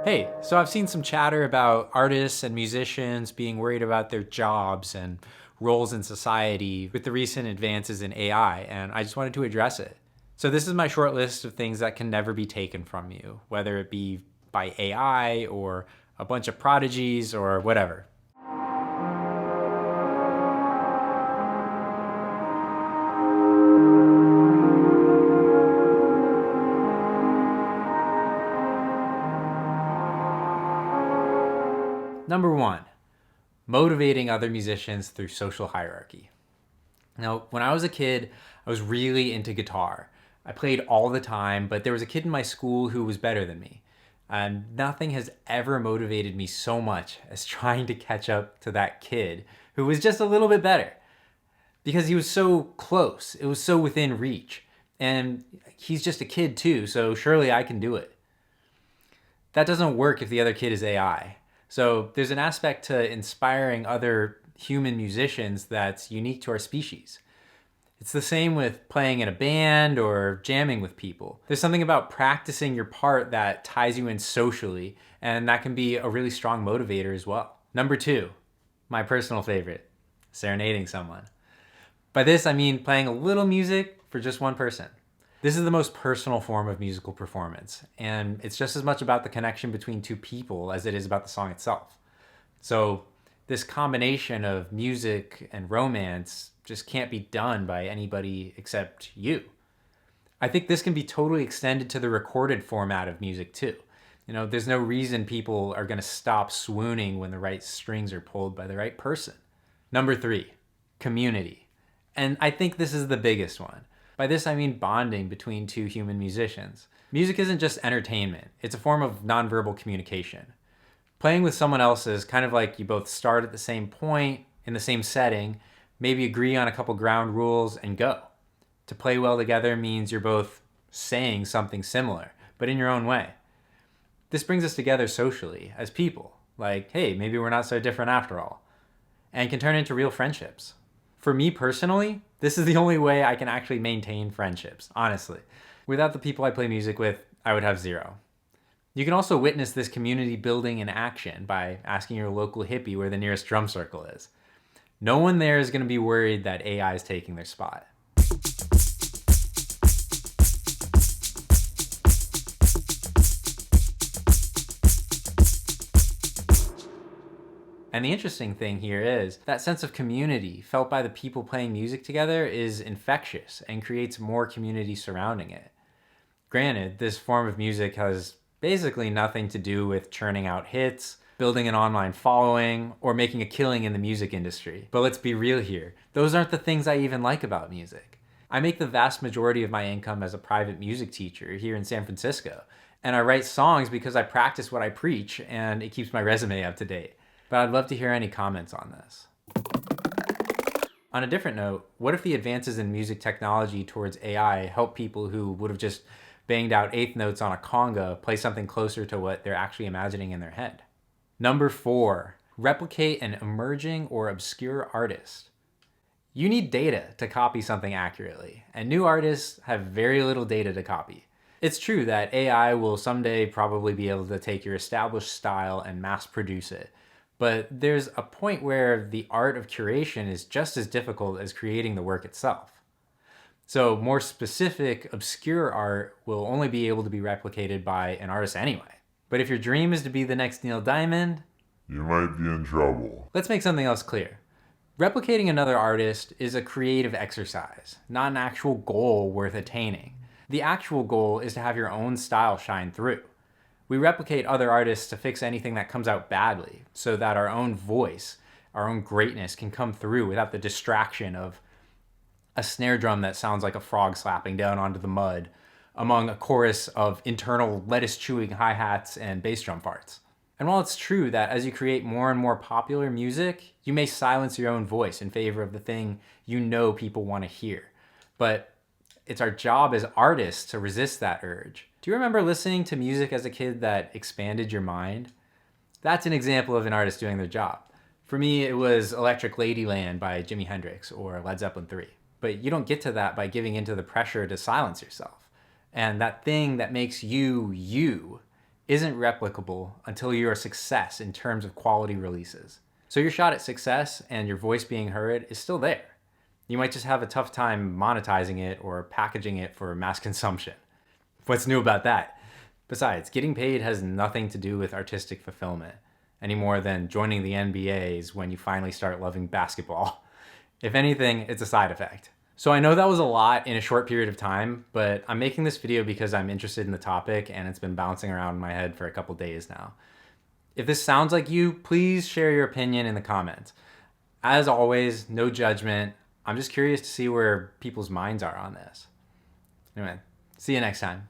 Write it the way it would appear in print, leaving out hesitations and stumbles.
Hey, so I've seen some chatter about artists and musicians being worried about their jobs and roles in society with the recent advances in AI, and I just wanted to address it. So, this is my short list of things that can never be taken from you, whether it be by AI or a bunch of prodigies or whatever. Number one, motivating other musicians through social hierarchy. Now, when I was a kid, I was really into guitar. I played all the time, but there was a kid in my school who was better than me. And nothing has ever motivated me so much as trying to catch up to that kid who was just a little bit better because he was so close. It was so within reach. And he's just a kid too, so surely I can do it. That doesn't work if the other kid is AI. So there's an aspect to inspiring other human musicians that's unique to our species. It's the same with playing in a band or jamming with people. There's something about practicing your part that ties you in socially, and that can be a really strong motivator as well. Number two, my personal favorite, serenading someone. By this, I mean playing a little music for just one person. This is the most personal form of musical performance, and it's just as much about the connection between two people as it is about the song itself. So, this combination of music and romance just can't be done by anybody except you. I think this can be totally extended to the recorded format of music too. There's no reason people are going to stop swooning when the right strings are pulled by the right person. Number three, community. And I think this is the biggest one. By this, I mean bonding between two human musicians. Music isn't just entertainment, it's a form of nonverbal communication. Playing with someone else is kind of like you both start at the same point, in the same setting, maybe agree on a couple ground rules, and go. To play well together means you're both saying something similar, but in your own way. This brings us together socially, as people. Like, hey, maybe we're not so different after all. And can turn into real friendships. For me personally, this is the only way I can actually maintain friendships, honestly. Without the people I play music with, I would have zero. You can also witness this community building in action by asking your local hippie where the nearest drum circle is. No one there is going to be worried that AI is taking their spot. And the interesting thing here is that sense of community felt by the people playing music together is infectious and creates more community surrounding it. Granted, this form of music has basically nothing to do with churning out hits, building an online following, or making a killing in the music industry. But let's be real here. Those aren't the things I even like about music. I make the vast majority of my income as a private music teacher here in San Francisco. And I write songs because I practice what I preach and it keeps my resume up to date. But I'd love to hear any comments on this. On a different note, what if the advances in music technology towards AI help people who would have just banged out eighth notes on a conga play something closer to what they're actually imagining in their head? Number four, replicate an emerging or obscure artist. You need data to copy something accurately, and new artists have very little data to copy. It's true that AI will someday probably be able to take your established style and mass produce it. But there's a point where the art of curation is just as difficult as creating the work itself. So more specific, obscure art will only be able to be replicated by an artist anyway. But if your dream is to be the next Neil Diamond, you might be in trouble. Let's make something else clear. Replicating another artist is a creative exercise, not an actual goal worth attaining. The actual goal is to have your own style shine through. We replicate other artists to fix anything that comes out badly so that our own voice, our own greatness can come through without the distraction of a snare drum that sounds like a frog slapping down onto the mud among a chorus of internal lettuce chewing hi-hats and bass drum parts. And while it's true that as you create more and more popular music, you may silence your own voice in favor of the thing you know people want to hear. But it's our job as artists to resist that urge. Do you remember listening to music as a kid that expanded your mind? That's an example of an artist doing their job. For me, it was Electric Ladyland by Jimi Hendrix or Led Zeppelin 3. But you don't get to that by giving into the pressure to silence yourself. And that thing that makes you, you, isn't replicable until you're a success in terms of quality releases. So your shot at success and your voice being heard is still there. You might just have a tough time monetizing it or packaging it for mass consumption. What's new about that? Besides, getting paid has nothing to do with artistic fulfillment any more than joining the NBAs when you finally start loving basketball. If anything, it's a side effect. So I know that was a lot in a short period of time, but I'm making this video because I'm interested in the topic and it's been bouncing around in my head for a couple days now. If this sounds like you, please share your opinion in the comments. As always, no judgment. I'm just curious to see where people's minds are on this. Anyway, see you next time.